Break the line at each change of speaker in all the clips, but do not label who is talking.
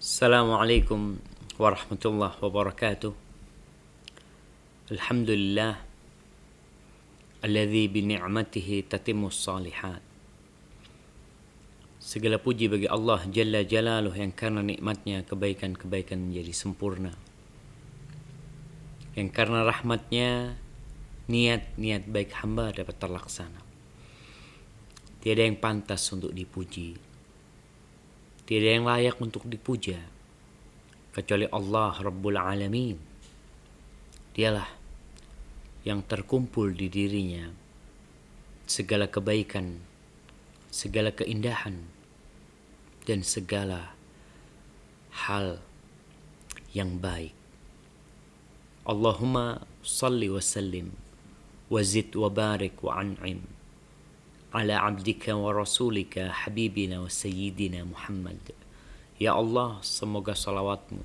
Assalamualaikum warahmatullahi wabarakatuh. Alhamdulillah alladzi bi ni'matihi tatimmus shalihat. Segala puji bagi Allah Jalla Jalaluh yang karena nikmatnya kebaikan-kebaikan menjadi sempurna. Yang karena rahmatnya niat-niat baik hamba dapat terlaksana. Tiada yang pantas untuk dipuji, tiada yang layak untuk dipuja kecuali Allah Rabbul Alamin. Dialah yang terkumpul di dirinya segala kebaikan, segala keindahan, dan segala hal yang baik. Allahumma salli wa sallim wa zid wa barik wa an'im ala abdika wa rasulika habibina wa sayyidina Muhammad. Ya Allah, semoga salawatmu,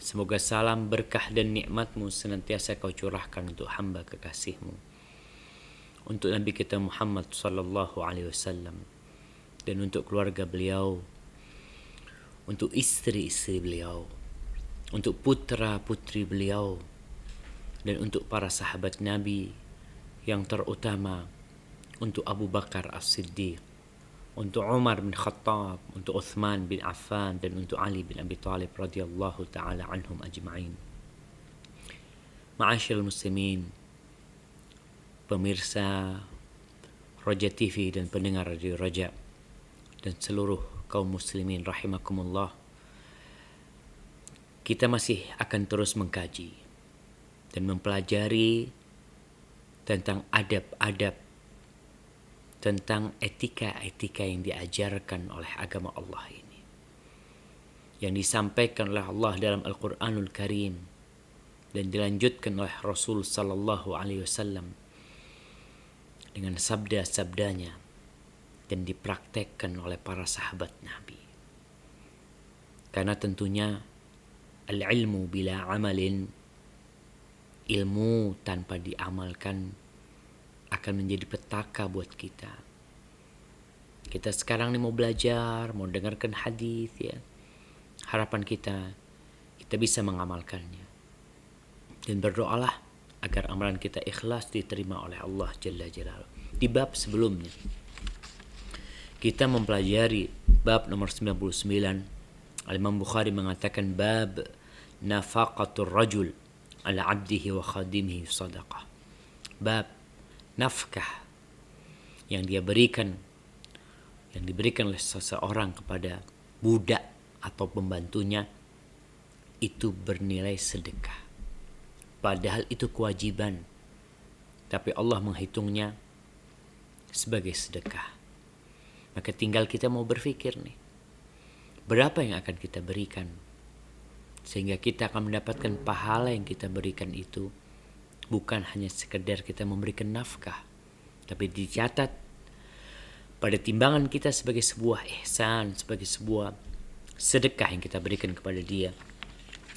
semoga salam berkah dan nikmatmu senantiasa kau curahkan untuk hamba kekasihmu, untuk Nabi kita Muhammad sallallahu alaihi wasallam, dan untuk keluarga beliau, untuk istri-istri beliau, untuk putra-putri beliau, dan untuk para sahabat Nabi yang terutama, untuk Abu Bakar As-Siddiq, untuk Umar bin Khattab, untuk Uthman bin Affan, dan untuk Ali bin Abi Thalib radhiyallahu ta'ala anhum ajma'in. Ma'asyiral muslimin, pemirsa Raja TV dan pendengar Radio Raja, dan seluruh kaum muslimin rahimakumullah, kita masih akan terus mengkaji dan mempelajari tentang adab-adab, tentang etika-etika yang diajarkan oleh agama Allah ini, yang disampaikan oleh Allah dalam Al-Quranul Karim dan dilanjutkan oleh Rasul Sallallahu Alaihi Wasallam dengan sabda-sabdanya dan dipraktekkan oleh para sahabat Nabi. Karena tentunya al-ilmu bila amalin, ilmu tanpa diamalkan akan menjadi petaka buat kita. Kita sekarang nih mau belajar, mau dengarkan hadis ya. Harapan kita bisa mengamalkannya. Dan berdoalah agar amalan kita ikhlas diterima oleh Allah Jalla Jalaluh. Di bab sebelumnya kita mempelajari bab nomor 99. Al-Imam Bukhari mengatakan bab nafaqatur rajul ala abdihi wa khadimihi sadaqah. Bab nafkah yang diberikan oleh seseorang kepada budak atau pembantunya itu bernilai sedekah. Padahal itu kewajiban, tapi Allah menghitungnya sebagai sedekah. Maka tinggal kita mau berpikir nih, berapa yang akan kita berikan sehingga kita akan mendapatkan pahala yang kita berikan itu. Bukan hanya sekedar kita memberikan nafkah, tapi dicatat pada timbangan kita sebagai sebuah ihsan, sebagai sebuah sedekah yang kita berikan kepada dia.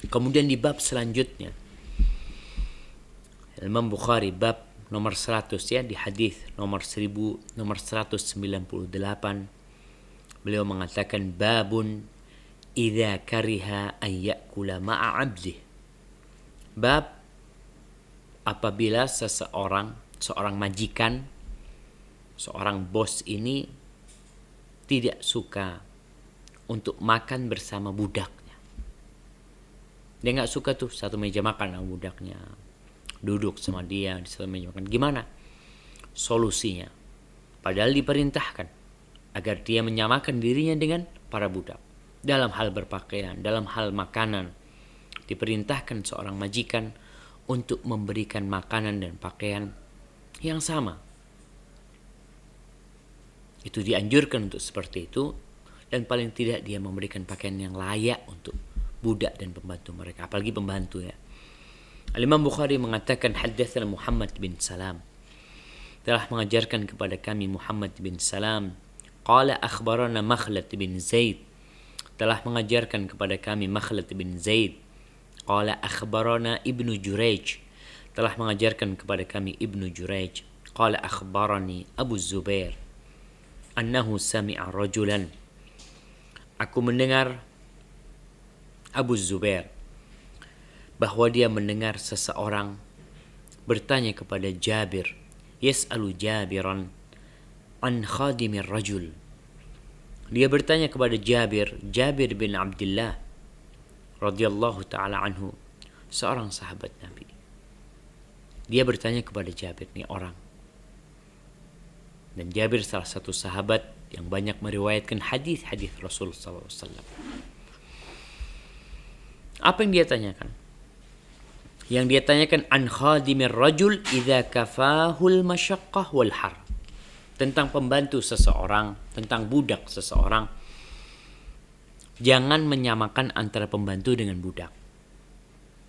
Kemudian di bab selanjutnya, Imam Bukhari bab nomor 100 ya, di hadis nomor 198, beliau mengatakan babun idza kariha an ya'kula ma'a 'abdihi. Bab apabila seorang majikan, seorang bos ini tidak suka untuk makan bersama budaknya. Dia gak suka tuh satu meja makan sama budaknya, duduk sama dia di satu meja makan. Gimana solusinya? Padahal diperintahkan agar dia menyamakan dirinya dengan para budak. Dalam hal berpakaian, dalam hal makanan, diperintahkan seorang majikan untuk memberikan makanan dan pakaian yang sama. Itu dianjurkan untuk seperti itu, dan paling tidak dia memberikan pakaian yang layak untuk budak dan pembantu mereka, apalagi pembantu ya. Al-Imam Bukhari mengatakan haddatsana Muhammad bin Salam, telah mengajarkan kepada kami Muhammad bin Salam. Qala akhbarana Makhlad bin Zaid, telah mengajarkan kepada kami Makhlad bin Zaid. Qala akhbarana Ibnu Jurayj, telah mengajarkan kepada kami Ibnu Jurayj. Qala akhbarani Abu Zubair annahu sami'a rajulan, aku mendengar Abu Zubair bahwa dia mendengar seseorang bertanya kepada Jabir, yas'alu Jabiran an khadimir rajul. Dia bertanya kepada Jabir bin Abdullah radhiyallahu taala anhu, seorang sahabat Nabi. Dia bertanya kepada Jabir, nih orang. Dan Jabir salah satu sahabat yang banyak meriwayatkan hadis-hadis Rasul sallallahu alaihi wasallam. Apa yang dia tanyakan? Yang dia tanyakan an khadimir rajul idza kafahul masyaqqah wal har. Tentang pembantu seseorang, tentang budak seseorang. Jangan menyamakan antara pembantu dengan budak.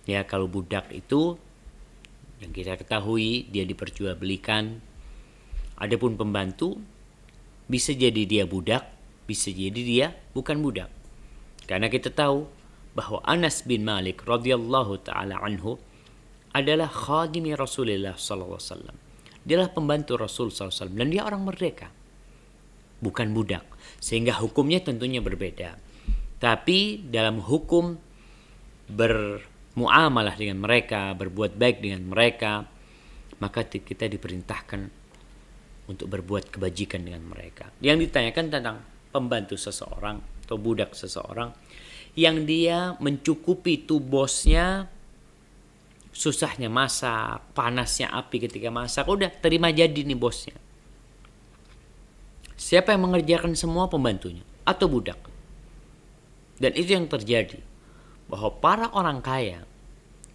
Ya, kalau budak itu yang kita ketahui dia diperjualbelikan. Adapun pembantu bisa jadi dia budak, bisa jadi dia bukan budak. Karena kita tahu bahwa Anas bin Malik radhiyallahu taala anhu adalah khadimi Rasulullah sallallahu alaihi wasallam. Dialah pembantu Rasul sallallahu alaihi wasallam dan dia orang merdeka. Bukan budak. Sehingga hukumnya tentunya berbeda. Tapi dalam hukum bermuamalah dengan mereka, berbuat baik dengan mereka, maka kita diperintahkan untuk berbuat kebajikan dengan mereka. Yang ditanyakan tentang pembantu seseorang atau budak seseorang yang dia mencukupi bosnya, susahnya masak, panasnya api ketika masak, udah terima jadi nih bosnya. Siapa yang mengerjakan semua? Pembantunya atau budak. Dan itu yang terjadi, bahwa para orang kaya,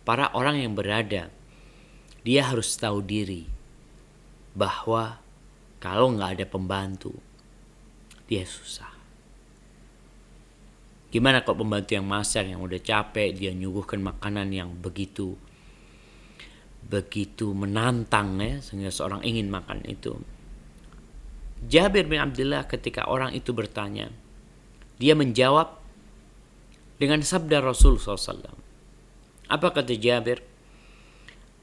para orang yang berada, dia harus tahu diri bahwa kalau nggak ada pembantu, dia susah. Gimana kalau pembantu yang masak, yang udah capek, dia nyuguhkan makanan yang begitu menantang ya, sehingga seorang ingin makan itu. Jabir bin Abdullah ketika orang itu bertanya, dia menjawab dengan sabda Rasul SAW. Apa kata Jabir?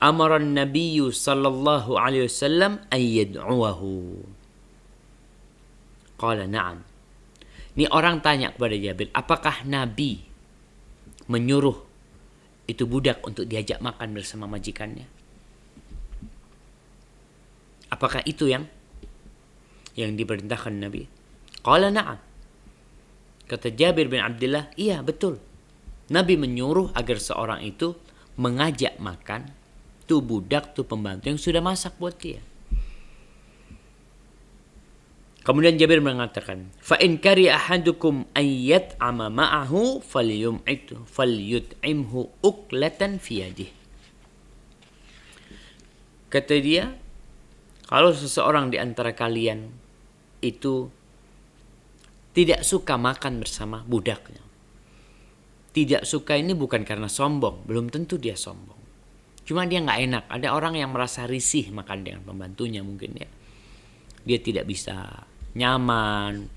Amaran Nabiyyu sallallahu alaihi wasallam an yad'uwahu. Qala na'am. Ini orang tanya kepada Jabir, apakah Nabi menyuruh itu budak untuk diajak makan bersama majikannya? Apakah itu yang diperintahkan Nabi? Qala na'am. Kata Jabir bin Abdullah, iya betul. Nabi menyuruh agar seorang itu mengajak makan tuh budak, tuh pembantu yang sudah masak buat dia. Kemudian Jabir mengatakan, fa in kari ahadukum ayyat ama ma'ahu falyut'imhu uklatan fi yadihi. Kata dia, kalau seseorang di antara kalian itu tidak suka makan bersama budaknya. Tidak suka ini bukan karena sombong, belum tentu dia sombong. Cuma dia nggak enak. Ada orang yang merasa risih makan dengan pembantunya mungkin ya. Dia tidak bisa nyaman,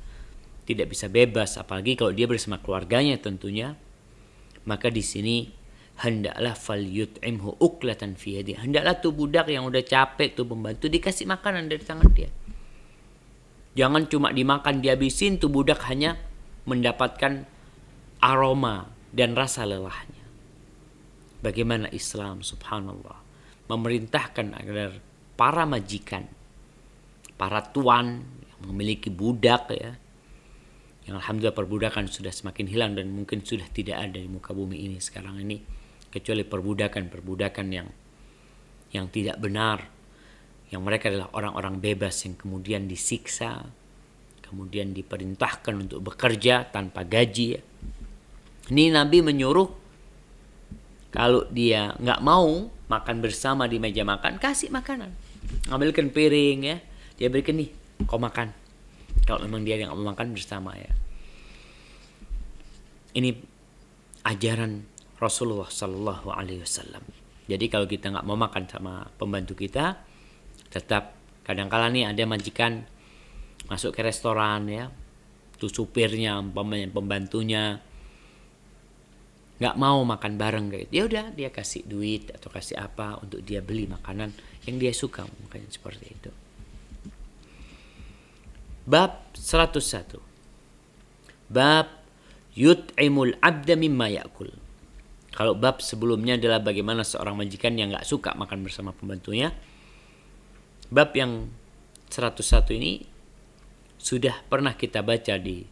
tidak bisa bebas, apalagi kalau dia bersama keluarganya tentunya. Maka di sini hendaklah falyut'imhu uklatan fi yadi. Hendaklah tuh budak yang udah capek, tuh pembantu, dikasih makanan dari tangan dia. Jangan cuma dimakan dihabisin, tuh budak hanya mendapatkan aroma dan rasa lelahnya. Bagaimana Islam subhanallah memerintahkan agar para majikan, para tuan yang memiliki budak ya, yang alhamdulillah perbudakan sudah semakin hilang dan mungkin sudah tidak ada di muka bumi ini sekarang ini, kecuali perbudakan yang tidak benar, yang mereka adalah orang-orang bebas yang kemudian disiksa, kemudian diperintahkan untuk bekerja tanpa gaji ya. Ini Nabi menyuruh kalau dia nggak mau makan bersama di meja makan, kasih makanan, ambilkan piring ya, dia berikan nih, kau makan. Kalau memang dia nggak mau makan bersama ya. Ini ajaran Rasulullah Sallallahu Alaihi Wasallam. Jadi kalau kita nggak mau makan sama pembantu kita, tetap kadang-kala nih ada majikan masuk ke restoran ya, tuh supirnya, pembantunya nggak mau makan bareng kayak, ya udah dia kasih duit atau kasih apa untuk dia beli makanan yang dia suka, makanya seperti itu. Bab 101. Bab yut'imul abda mimma ya'kul. Kalau bab sebelumnya adalah bagaimana seorang majikan yang gak suka makan bersama pembantunya. Bab yang 101 ini sudah pernah kita baca di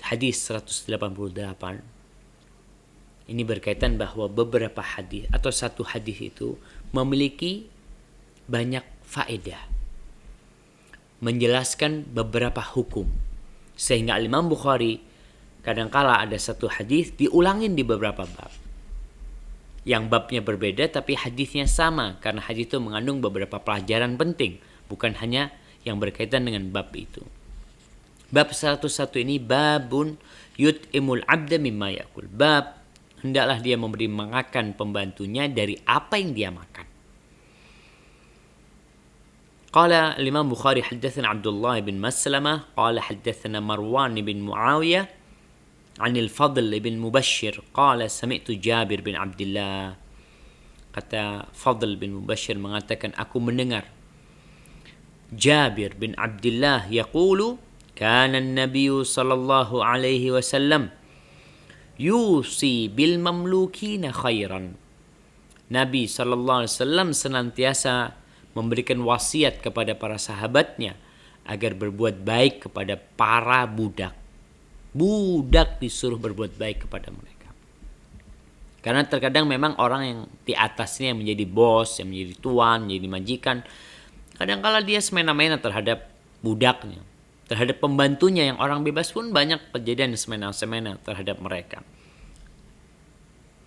hadis 188. Ini berkaitan bahwa beberapa hadis atau satu hadis itu memiliki banyak faedah, menjelaskan beberapa hukum, sehingga Imam Bukhari kadangkala ada satu hadis diulangin di beberapa bab. Yang babnya berbeda tapi hadisnya sama, karena hadis itu mengandung beberapa pelajaran penting, bukan hanya yang berkaitan dengan bab itu. Bab 101 ini babun yut'imul abda mimma yakul. Bab hendaklah dia memberi makan pembantunya dari apa yang dia makan. Qala Imam Bukhari haddatsana Abdullah bin Maslamah qala haddatsana Marwan bin Muawiyah عن الفضل بن مبشر قال سمعت جابر بن عبد الله. Kata Fadl bin Mubashir mengatakan, aku mendengar Jabir bin Abdullah yaqulu kana an-nabiy sallallahu alaihi wasallam yusi bil mamlukina khairan. Nabi sallallahu alaihi wasallam senantiasa memberikan wasiat kepada para sahabatnya agar berbuat baik kepada para budak. Budak disuruh berbuat baik kepada mereka. Karena terkadang memang orang yang di atasnya yang menjadi bos, yang menjadi tuan, menjadi majikan, kadang-kala dia semena-mena terhadap budaknya, terhadap pembantunya yang orang bebas pun banyak kejadian semena-mena terhadap mereka.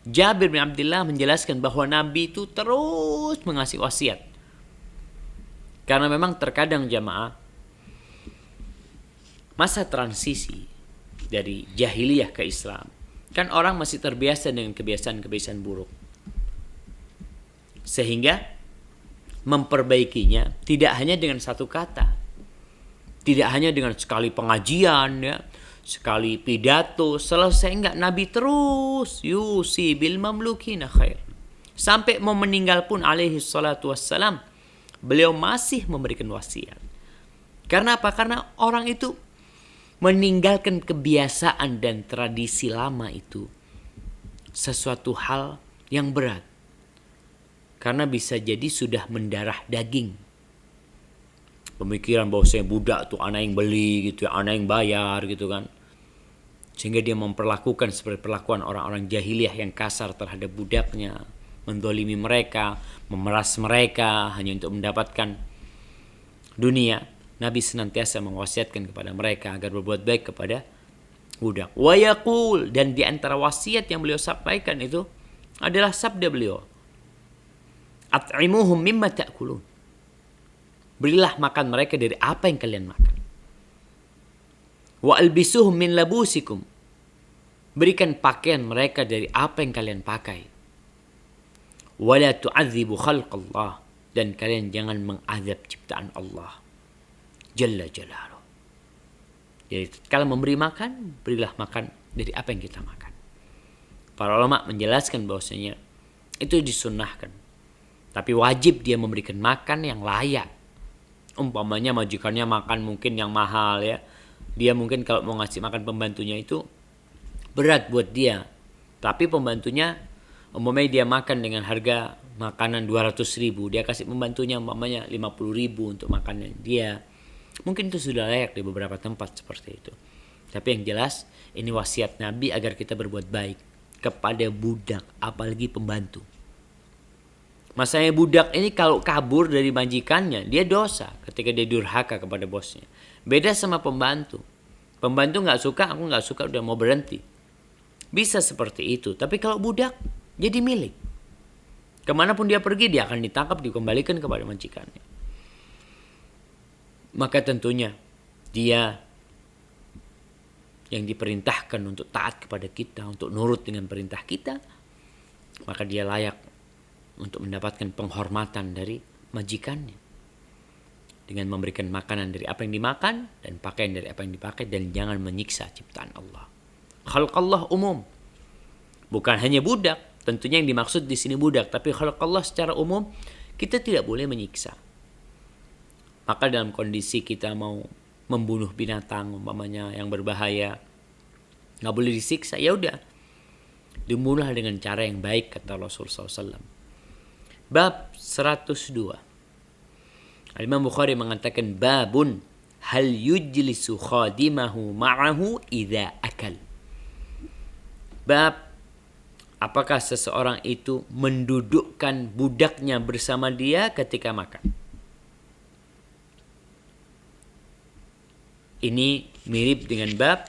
Jabir bin Abdullah menjelaskan bahwa Nabi itu terus mengasih wasiat. Karena memang terkadang jamaah, masa transisi dari jahiliyah ke Islam, kan orang masih terbiasa dengan kebiasaan-kebiasaan buruk. Sehingga memperbaikinya tidak hanya dengan satu kata, tidak hanya dengan sekali pengajian, ya, sekali pidato, selesai enggak. Nabi terus yusi bil mamlukina khair. Sampai mau meninggal pun alaihi salatu wassalam, beliau masih memberikan wasiat. Karena apa? Karena orang itu meninggalkan kebiasaan dan tradisi lama itu sesuatu hal yang berat. Karena bisa jadi sudah mendarah daging. Pemikiran bahwasanya budak tuh anak yang beli gitu, anak yang bayar gitu kan. Sehingga dia memperlakukan seperti perlakuan orang-orang jahiliyah yang kasar terhadap budaknya, mendolimi mereka, memeras mereka hanya untuk mendapatkan dunia. Nabi senantiasa mewasiatkan kepada mereka agar berbuat baik kepada budak. Wa yaqul, dan di antara wasiat yang beliau sampaikan itu adalah sabda beliau, at'imuhum mimma ta'kulun. Berilah makan mereka dari apa yang kalian makan. Wa albisuhum min labusikum. Berikan pakaian mereka dari apa yang kalian pakai. Wa la tu'adzibu khalqallah, dan kalian jangan mengazab ciptaan Allah Jalla Jalaluh. Jadi kalau memberi makan, berilah makan dari apa yang kita makan. Para ulama menjelaskan bahwasanya itu disunnahkan, tapi wajib dia memberikan makan yang layak. Umpamanya majikannya makan mungkin yang mahal, ya, dia mungkin kalau mau ngasih makan pembantunya itu berat buat dia, tapi pembantunya umpamanya dia makan dengan harga makanan 200.000, dia kasih pembantunya umpamanya 50.000 untuk makanan dia. Mungkin itu sudah layak di beberapa tempat seperti itu. Tapi yang jelas ini wasiat Nabi agar kita berbuat baik kepada budak, apalagi pembantu. Masanya budak ini kalau kabur dari majikannya, dia dosa ketika dia durhaka kepada bosnya. Beda sama pembantu. Pembantu gak suka, aku gak suka, udah mau berhenti. Bisa seperti itu. Tapi kalau budak, jadi milik. Kemanapun dia pergi, dia akan ditangkap, dikembalikan kepada majikannya. Maka tentunya dia yang diperintahkan untuk taat kepada kita, untuk nurut dengan perintah kita, maka dia layak untuk mendapatkan penghormatan dari majikannya dengan memberikan makanan dari apa yang dimakan dan pakaian dari apa yang dipakai, dan jangan menyiksa ciptaan Allah. Khalqallah umum, bukan hanya budak. Tentunya yang dimaksud di sini budak, tapi khalqallah secara umum kita tidak boleh menyiksa. Maka dalam kondisi kita mau membunuh binatang umpamanya yang berbahaya, nggak boleh disiksa, ya udah dibunuhlah dengan cara yang baik, kata Rasulullah SAW. Bab 102. Imam Bukhari mengatakan babun hal yujlisu khadimahu ma'ahu idza akal. Bab apakah seseorang itu mendudukkan budaknya bersama dia ketika makan. Ini mirip dengan bab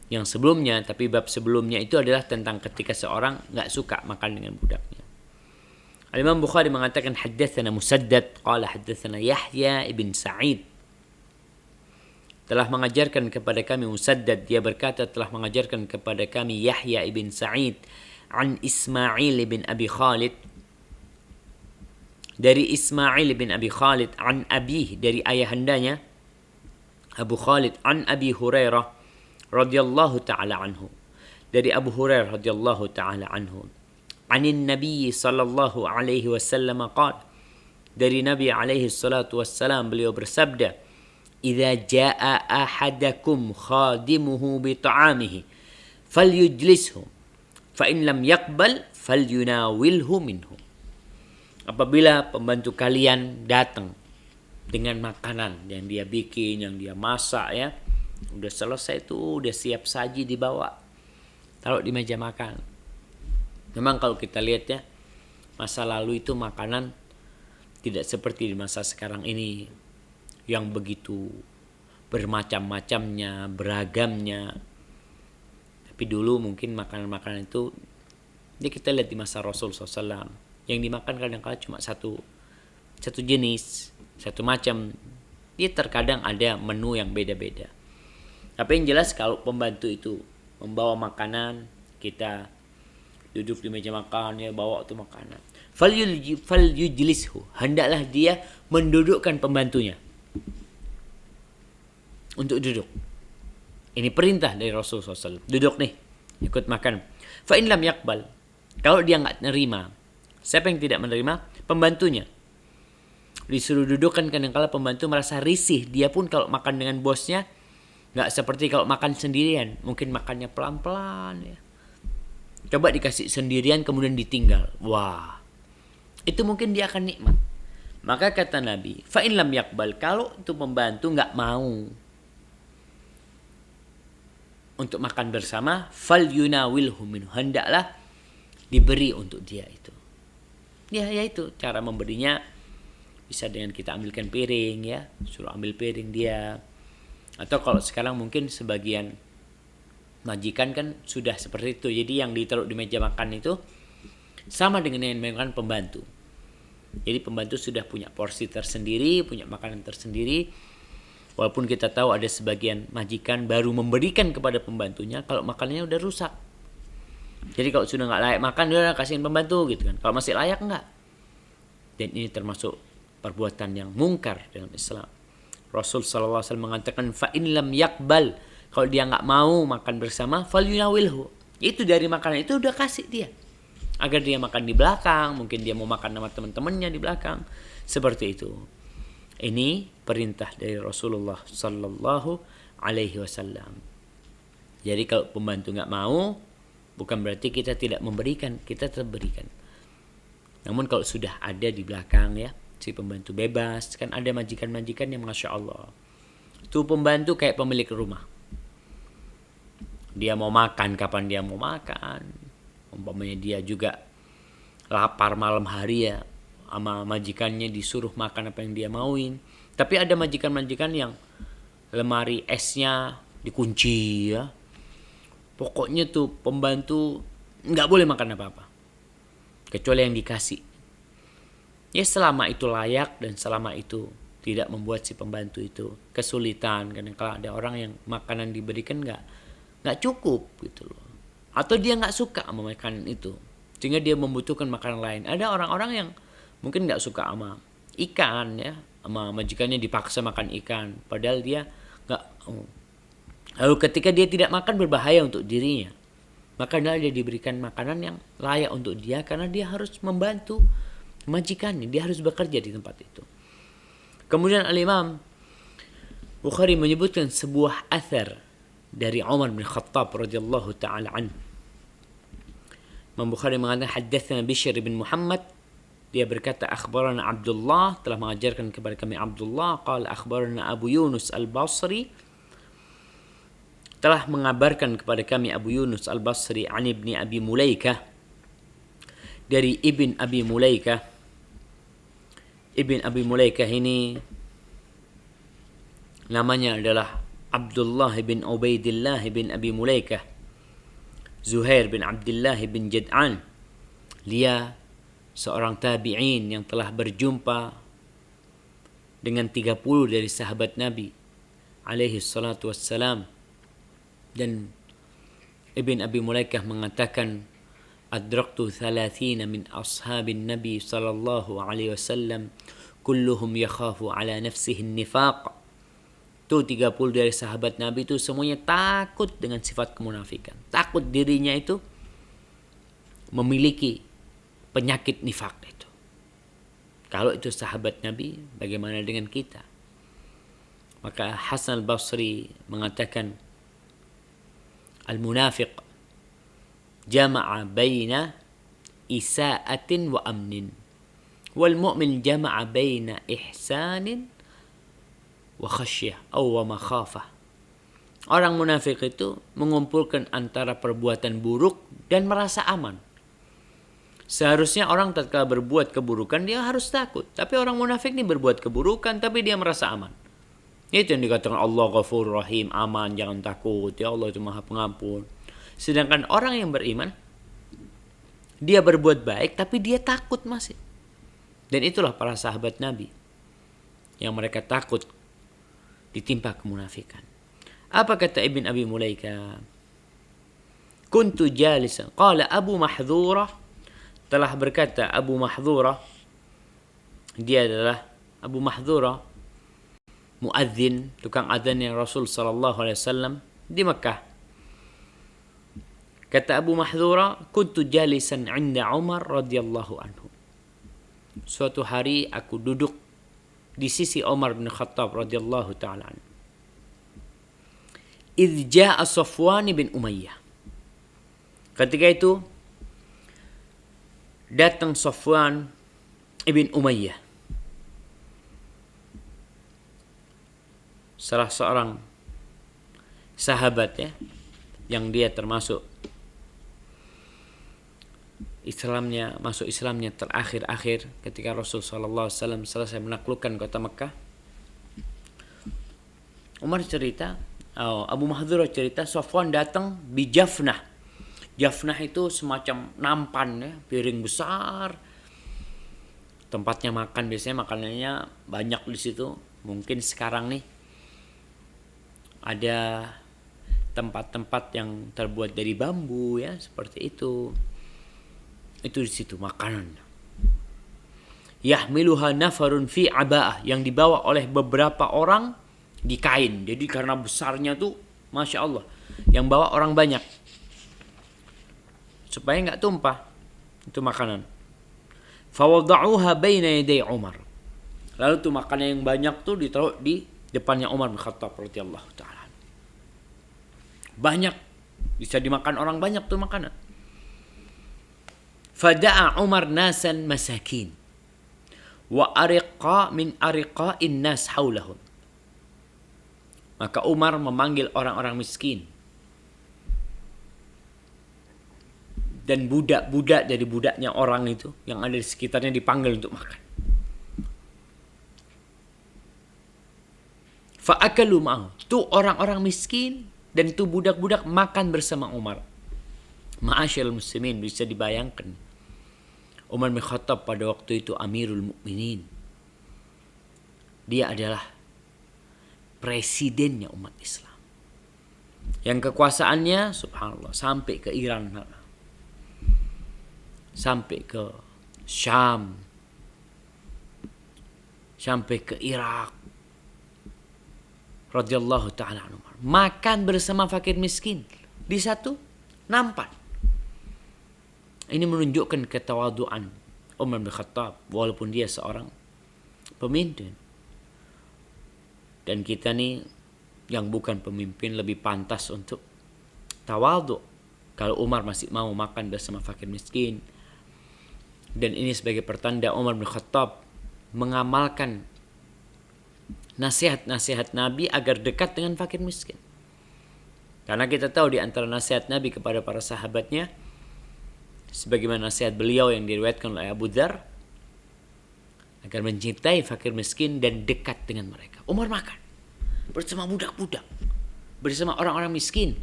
yang sebelumnya, tapi bab sebelumnya itu adalah tentang ketika seorang nggak suka makan dengan budaknya. Al-Imam Bukhari mengatakan haddatsana Musaddad qala haddatsana Yahya ibn Sa'id, telah mengajarkan kepada kami Musaddad, dia berkata telah mengajarkan kepada kami Yahya ibn Sa'id an Ismail ibn Abi Khalid, dari Ismail ibn Abi Khalid, an abih, dari ayahandanya Abu Khalid, an Abi Hurairah radhiyallahu taala anhu, dari Abu Hurairah radhiyallahu taala anhu, anin Nabi sallallahu alaihi wasallam qala, dari Nabi alaihi salatu wassalam beliau bersabda, idza jaa ahadakum khadimuhu bi ta'amihi falyujlishu fa in lam yaqbal falyunawilhu minhu. Apabila pembantu kalian datang dengan makanan yang dia bikin, yang dia masak ya, udah selesai tuh, udah siap saji dibawa, taruh di meja makan. Memang kalau kita lihat ya, masa lalu itu makanan tidak seperti di masa sekarang ini yang begitu bermacam-macamnya, beragamnya. Tapi dulu mungkin makanan-makanan itu, ya kita lihat di masa Rasul SAW, yang dimakan kadang-kadang cuma satu jenis, satu macam. Dia terkadang ada menu yang beda-beda. Tapi yang jelas kalau pembantu itu membawa makanan, kita duduk di meja makan, ya bawa tuh makanan. Falyujlishu, hendaklah dia mendudukkan pembantunya untuk duduk. Ini perintah dari Rasulullah SAW. Duduk nih, ikut makan. Fa in lam yaqbal, kalau dia nggak nerima, siapa yang tidak menerima? Pembantunya. Disuruh duduk kan kadang-kala pembantu merasa risih. Dia pun kalau makan dengan bosnya nggak seperti kalau makan sendirian. Mungkin makannya pelan-pelan ya. Coba dikasih sendirian kemudian ditinggal. Wah, itu mungkin dia akan nikmat. Maka kata Nabi, fa in lam yaqbal, kalau itu pembantu nggak mau untuk makan bersama, fal yunawilhu minhu, hendaklah diberi untuk dia itu. Ya itu cara memberinya, bisa dengan kita ambilkan piring ya, suruh ambil piring dia. Atau kalau sekarang mungkin sebagian majikan kan sudah seperti itu. Jadi yang ditaruh di meja makan itu sama dengan yang makan pembantu. Jadi pembantu sudah punya porsi tersendiri, punya makanan tersendiri. Walaupun kita tahu ada sebagian majikan baru memberikan kepada pembantunya kalau makanannya udah rusak. Jadi kalau sudah nggak layak makan, dia udah kasihin pembantu gitu kan. Kalau masih layak enggak. Dan ini termasuk perbuatan yang mungkar dalam Islam. Rasul SAW mengatakan fa in lam yaqbal, kalau dia nggak mau makan bersama, falyunawilhu, itu dari makanan itu udah kasih dia agar dia makan di belakang. Mungkin dia mau makan sama teman-temannya di belakang, seperti itu. Ini perintah dari Rasulullah Sallallahu Alaihi Wasallam. Jadi kalau pembantu nggak mau, bukan berarti kita tidak memberikan, kita tetap berikan. Namun kalau sudah ada di belakang ya, si pembantu bebas. Kan ada majikan-majikan yang Masya Allah, itu pembantu kayak pemilik rumah. Dia mau makan kapan dia mau makan. Umpamanya dia juga lapar malam hari ya, sama majikannya disuruh makan apa yang dia mauin. Tapi ada majikan-majikan yang lemari esnya dikunci ya. Pokoknya tuh pembantu nggak boleh makan apa-apa kecuali yang dikasih. Ya selama itu layak dan selama itu tidak membuat si pembantu itu kesulitan. Karena kalau ada orang yang makanan diberikan nggak cukup gitu loh, atau dia nggak suka sama makanan itu sehingga dia membutuhkan makanan lain. Ada orang-orang yang mungkin nggak suka sama ikan ya, sama majikannya dipaksa makan ikan padahal dia nggak. Lalu ketika dia tidak makan berbahaya untuk dirinya, maka dia diberikan makanan yang layak untuk dia karena dia harus membantu majikannya, dia harus bekerja di tempat itu. Kemudian Al-Imam Bukhari menyebutkan sebuah athar dari Umar bin Khattab radhiyallahu taala anhu. Imam Bukhari mengatakan haddatsana Bishr bin Muhammad, dia berkata akhbarana Abdullah, telah mengajarkan kepada kami Abdullah, qala akhbarana Abu Yunus Al-Basri, telah mengabarkan kepada kami Abu Yunus Al-Basri an Ibni Abi Mulaikah, dari Ibn Abi Mulaikah. Ibn Abi Mulaikah ini namanya adalah Abdullah bin Ubaidillah bin Abi Mulaikah Zuhair bin Abdullah bin Jad'an. Dia seorang tabi'in yang telah berjumpa dengan 30 dari sahabat Nabi alaihi salatu wassalam. Dan Ibn Abi Mulaikah mengatakan adraktu 30 min ashabin Nabi sallallahu alaihi wasallam kulluhum yakhafu ala nafsihi nifaq. Itu 30 dari sahabat Nabi itu semuanya takut dengan sifat kemunafikan. Takut dirinya itu memiliki penyakit nifak itu. Kalau itu sahabat Nabi, bagaimana dengan kita? Maka Hasan al-Basri mengatakan al-munafiq jama'a baina isa'atin wa amnin, wal mu'min jama'a baina ihsanin wa khasyah aw wa makhafah. Orang munafik itu mengumpulkan antara perbuatan buruk dan merasa aman. Seharusnya orang tatkala berbuat keburukan dia harus takut, tapi orang munafik ini berbuat keburukan tapi dia merasa aman. Itu yang dikatakan Allah Ghafur Rahim, aman, jangan takut, ya Allah itu Maha Pengampun. Sedangkan orang yang beriman dia berbuat baik tapi dia takut masih. Dan itulah para sahabat Nabi yang mereka takut ditimpa kemunafikan. Apa kata Ibn Abi Mulaikah? Kuntu jalisan. Qala Abu Mahdhurah, telah berkata Abu Mahdhurah, dia adalah Abu Mahdhurah muadzin, tukang adzan yang Rasul sallallahu alaihi wasallam di Mekah. Kata Abu Mahdhurah, kuntu jalisan 'inda Umar radhiyallahu anhu. Suatu hari aku duduk di sisi Umar bin Khattab radhiyallahu taala anhu. Idz jaa Safwan bin Umayyah. Ketika itu datang Safwan ibn Umayyah, salah seorang sahabat ya, yang dia termasuk masuk Islamnya terakhir-akhir ketika Rasul sallallahu alaihi wasallam selesai menaklukkan kota Mekah. Abu Mahdhurah cerita Safwan datang di Jafnah. Jafnah itu semacam nampan ya, piring besar. Tempatnya makan, biasanya makanannya banyak di situ. Mungkin sekarang nih ada tempat-tempat yang terbuat dari bambu ya, seperti itu. Itu di situ makanan. Yahmiluha nafarun fi aba'ah, yang dibawa oleh beberapa orang di kain. Jadi karena besarnya tuh Masya Allah, yang bawa orang banyak supaya nggak tumpah itu makanan. Fawada'uha baina yaday Umar. Lalu tuh makanan yang banyak tuh ditaruh di depannya Umar bin Khattab radhiyallahu taala. Banyak, bisa dimakan orang banyak tuh makanan. Fada'a Umar nasan masakin wa ariqa min ariqa'in nas haulahum. Maka Umar memanggil orang-orang miskin dan budak-budak dari budaknya orang itu yang ada di sekitarnya dipanggil untuk makan. Fa'akalu ma'ahu. Tuh orang-orang miskin dan tuh budak-budak makan bersama Umar. Ma'asyil muslimin, bisa dibayangkan. Umar bin Khattab pada waktu itu Amirul Mukminin. Dia adalah presidennya umat Islam. Yang kekuasaannya subhanallah sampai ke Iran, sampai ke Syam, sampai ke Irak. Radhiyallahu ta'ala anhu. Makan bersama fakir miskin di satu nampan. Ini menunjukkan ketawaduan Umar bin Khattab walaupun dia seorang pemimpin. Dan kita nih yang bukan pemimpin lebih pantas untuk tawadhu. Kalau Umar masih mau makan bersama fakir miskin. Dan ini sebagai pertanda Umar bin Khattab mengamalkan nasihat-nasihat Nabi agar dekat dengan fakir miskin. Karena kita tahu di antara nasihat Nabi kepada para sahabatnya, sebagaimana nasihat beliau yang diriwayatkan oleh Abu Dzar, agar mencintai fakir miskin dan dekat dengan mereka. Umar makan bersama budak-budak, bersama orang-orang miskin.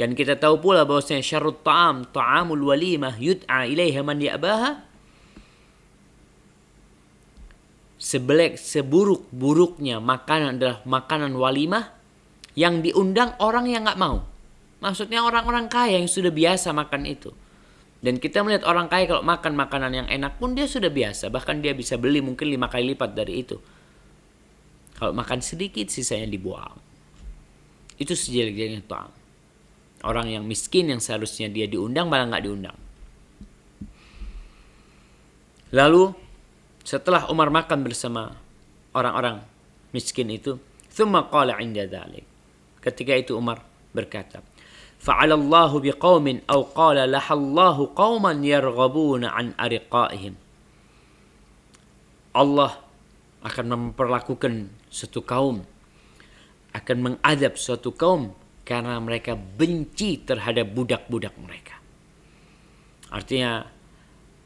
Dan kita tahu pula bahwasanya syarrut ta'am ta'amul walimah yud'a ilaiha man ya'baha. Seburuk-buruknya makanan adalah makanan walimah yang diundang orang yang enggak mau. Maksudnya orang-orang kaya yang sudah biasa makan itu. Dan kita melihat orang kaya kalau makan makanan yang enak pun dia sudah biasa. Bahkan dia bisa beli mungkin 5 kali lipat dari itu. Kalau makan sedikit sisanya dibuang. Itu sejelek-jeleknya ta'am. Orang yang miskin yang seharusnya dia diundang malah nggak diundang. Lalu setelah Umar makan bersama orang-orang miskin itu, thumma qala 'inda dzalik. Ketika itu Umar berkata, fa'ala Allahu biqaumin aw qala lahallahu qauman yarghabuna an ariqaihim. Allah akan memperlakukan suatu kaum, akan mengadab suatu kaum karena mereka benci terhadap budak-budak mereka. Artinya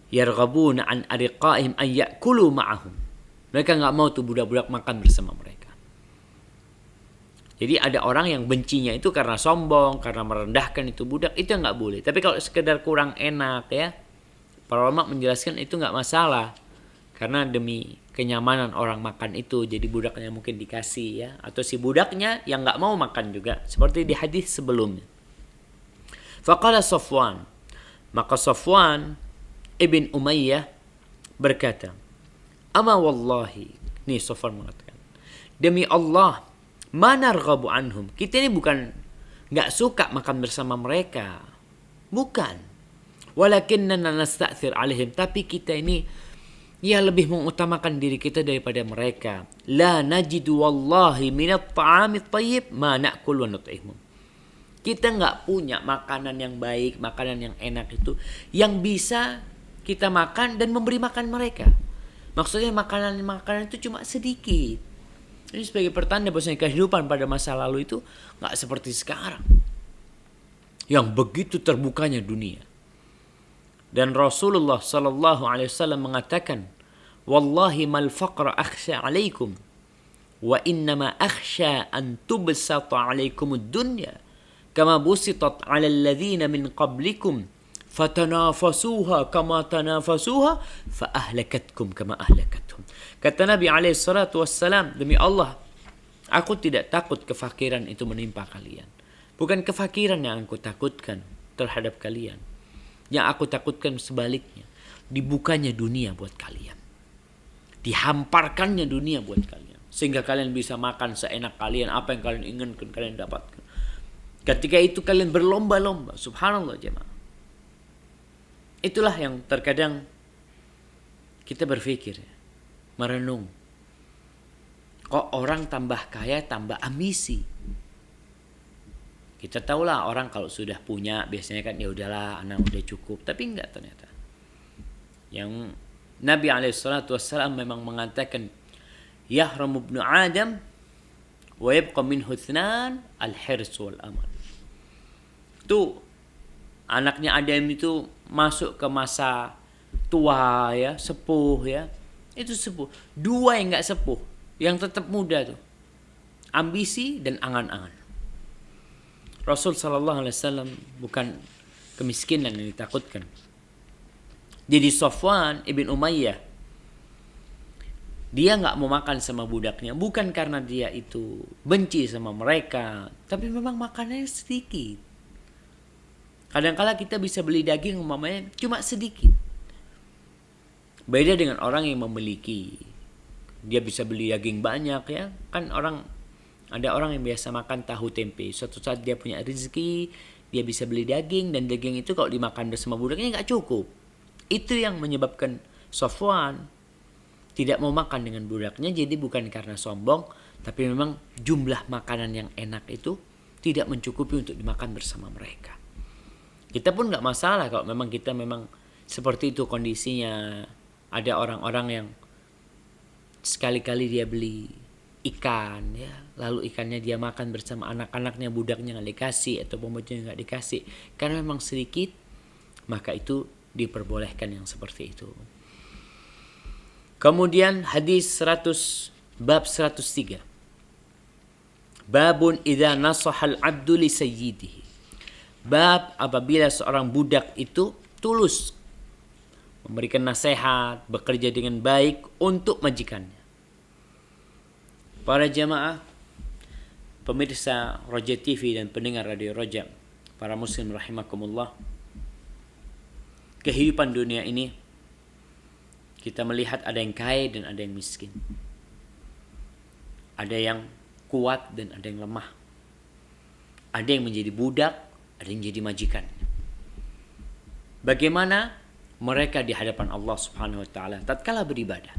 yarghabuna an ariqaihim an ya'kulu ma'ahum. Mereka enggak mau tuh budak-budak makan bersama mereka. Jadi ada orang yang bencinya itu karena sombong, karena merendahkan itu budak, itu enggak boleh. Tapi kalau sekedar kurang enak ya, para ulama menjelaskan itu enggak masalah. Karena demi kenyamanan orang makan itu, jadi budaknya mungkin dikasih ya, atau si budaknya yang nggak mau makan juga, seperti di hadis sebelumnya. Faqala Safwan, maka Safwan ibn Umayyah berkata, ama wallahi, nih Safwan mengatakan, demi Allah, ma narghabu anhum, kita ini bukan nggak suka makan bersama mereka, bukan, walakinna nasta'thir alaihim, tapi kita ini ya lebih mengutamakan diri kita daripada mereka. La najidu wallahi minat ta'amit tayyib ma na'kul wa nut'ihum. Kita nggak punya makanan yang baik, makanan yang enak itu yang bisa kita makan dan memberi makan mereka. Maksudnya makanan-makanan itu cuma sedikit. Ini sebagai pertanda bahwasanya kehidupan pada masa lalu itu nggak seperti sekarang, yang begitu terbukanya dunia. Dan Rasulullah sallallahu alaihi wasallam mengatakan, wallahi mal faqra akhsha alaikum wa innama akhsha an tubsata alaikum ad-dunya kama busitat ala alladhina min qablikum fatanafasuha kama tanafasuha fa ahlakatkum kama ahlakathum. Kata Nabi alaihi salatu wassalam, demi Allah, aku tidak takut kefakiran itu menimpa kalian. Bukan kefakiran yang aku takutkan terhadap kalian. Yang aku takutkan sebaliknya, dibukanya dunia buat kalian, dihamparkannya dunia buat kalian, sehingga kalian bisa makan seenak kalian, apa yang kalian inginkan kalian dapatkan. Ketika itu kalian berlomba-lomba, subhanallah jemaah. Itulah yang terkadang kita berpikir, merenung, kok orang tambah kaya tambah ambisi. Kita tahulah orang kalau sudah punya biasanya kan ya udahlah, anak udah cukup, tapi enggak ternyata. Yang Nabi SAW memang mengatakan, yahramu ibnu Adam wa yabqa minhu ithnan al-hirs wal amal. Itu anaknya Adam itu masuk ke masa tua ya, sepuh ya. Itu sepuh. Dua yang enggak sepuh, yang tetap muda tuh, ambisi dan angan-angan. Rasul sallallahu alaihi wasallam bukan kemiskinan yang ditakutkan. Jadi Safwan ibn Umayyah, dia nggak mau makan sama budaknya bukan karena dia itu benci sama mereka, tapi memang makanannya sedikit. Kadang-kala kita bisa beli daging umpamanya cuma sedikit. Beda dengan orang yang memiliki, dia bisa beli daging banyak ya. Kan ada orang yang biasa makan tahu tempe. Suatu saat dia punya rezeki, dia bisa beli daging, dan daging itu kalau dimakan bersama budaknya nggak cukup. Itu yang menyebabkan Safwan tidak mau makan dengan budaknya. Jadi bukan karena sombong, Tapi memang jumlah makanan yang enak itu tidak mencukupi untuk dimakan bersama mereka. Kita pun nggak masalah kalau memang kita memang seperti itu kondisinya. Ada orang-orang yang sekali-kali dia beli ikan, ya, lalu ikannya dia makan bersama anak-anaknya, budaknya nggak dikasih atau pembantunya nggak dikasih, karena memang sedikit, maka itu diperbolehkan yang seperti itu. Kemudian hadis 100 bab 103. Babun idza nasahal abdu li sayyidihi. Bab apabila seorang budak itu tulus memberikan nasihat, bekerja dengan baik untuk majikannya. Para jamaah, pemirsa Roja TV dan pendengar Radio Roja, para muslim rahimakumullah. Kehidupan dunia ini kita melihat ada yang kaya dan ada yang miskin. Ada yang kuat dan ada yang lemah. Ada yang menjadi budak, ada yang jadi majikan. Bagaimana mereka di hadapan Allah Subhanahu wa taala tatkala beribadah?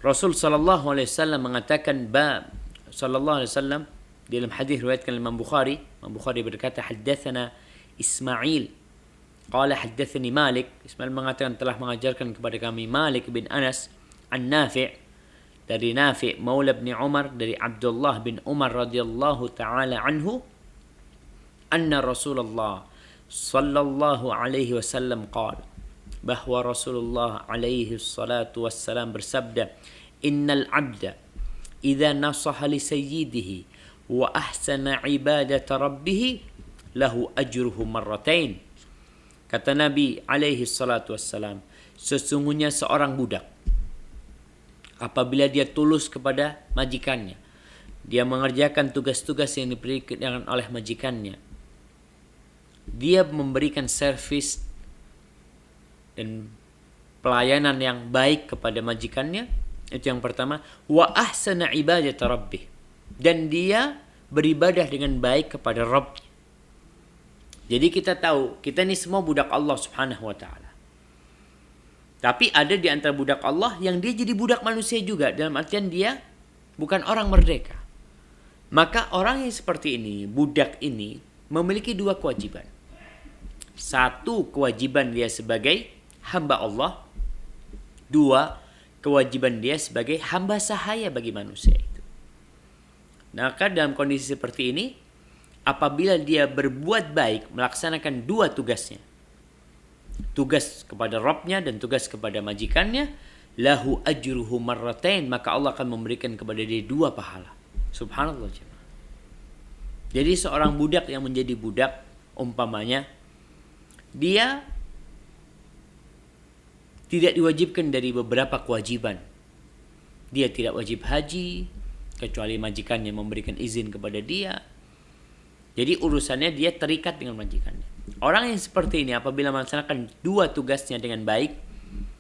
Rasul sallallahu alaihi wasallam mengatakan sallallahu alaihi wasallam dalam hadis riwayatkan Imam Bukhari berkata haddatsana Ismail qala haddatsani Malik. Ismail mengatakan telah mengajarkan kepada kami Malik bin Anas an Nafi' dari Nafi' maula bin Umar dari Abdullah bin Umar radhiyallahu taala anhu anna Rasulullah sallallahu alaihi wasallam qala, bahwa Rasulullah alaihi salatu wassalam bersabda, innal abda idza nasaha li sayyidihi wa ahsana ibadata rabbih lahu ajruhu marratain. Kata Nabi alaihi salatu wassalam, sesungguhnya seorang budak apabila dia tulus kepada majikannya, dia mengerjakan tugas-tugas yang diberikan oleh majikannya, dia memberikan servis dan pelayanan yang baik kepada majikannya, itu yang pertama. Wa ahsana ibadata rabbih, dan dia beribadah dengan baik kepada Rabb. Jadi kita tahu, kita ini semua budak Allah Subhanahu wa taala. Tapi ada di antara budak Allah yang dia jadi budak manusia juga, dalam artian dia bukan orang merdeka. Maka orang yang seperti ini, budak ini, memiliki dua kewajiban. Satu, kewajiban dia sebagai hamba Allah. Dua, kewajiban dia sebagai hamba sahaya bagi manusia itu. Maka dalam kondisi seperti ini, apabila dia berbuat baik, melaksanakan dua tugasnya, tugas kepada Rabbnya dan tugas kepada majikannya, lahu ajruhu marratain, maka Allah akan memberikan kepada dia dua pahala. Subhanallah. Jadi seorang budak yang menjadi budak, umpamanya dia tidak diwajibkan dari beberapa kewajiban. Dia tidak wajib haji kecuali majikannya memberikan izin kepada dia. Jadi urusannya dia terikat dengan majikannya. Orang yang seperti ini apabila melaksanakan dua tugasnya dengan baik,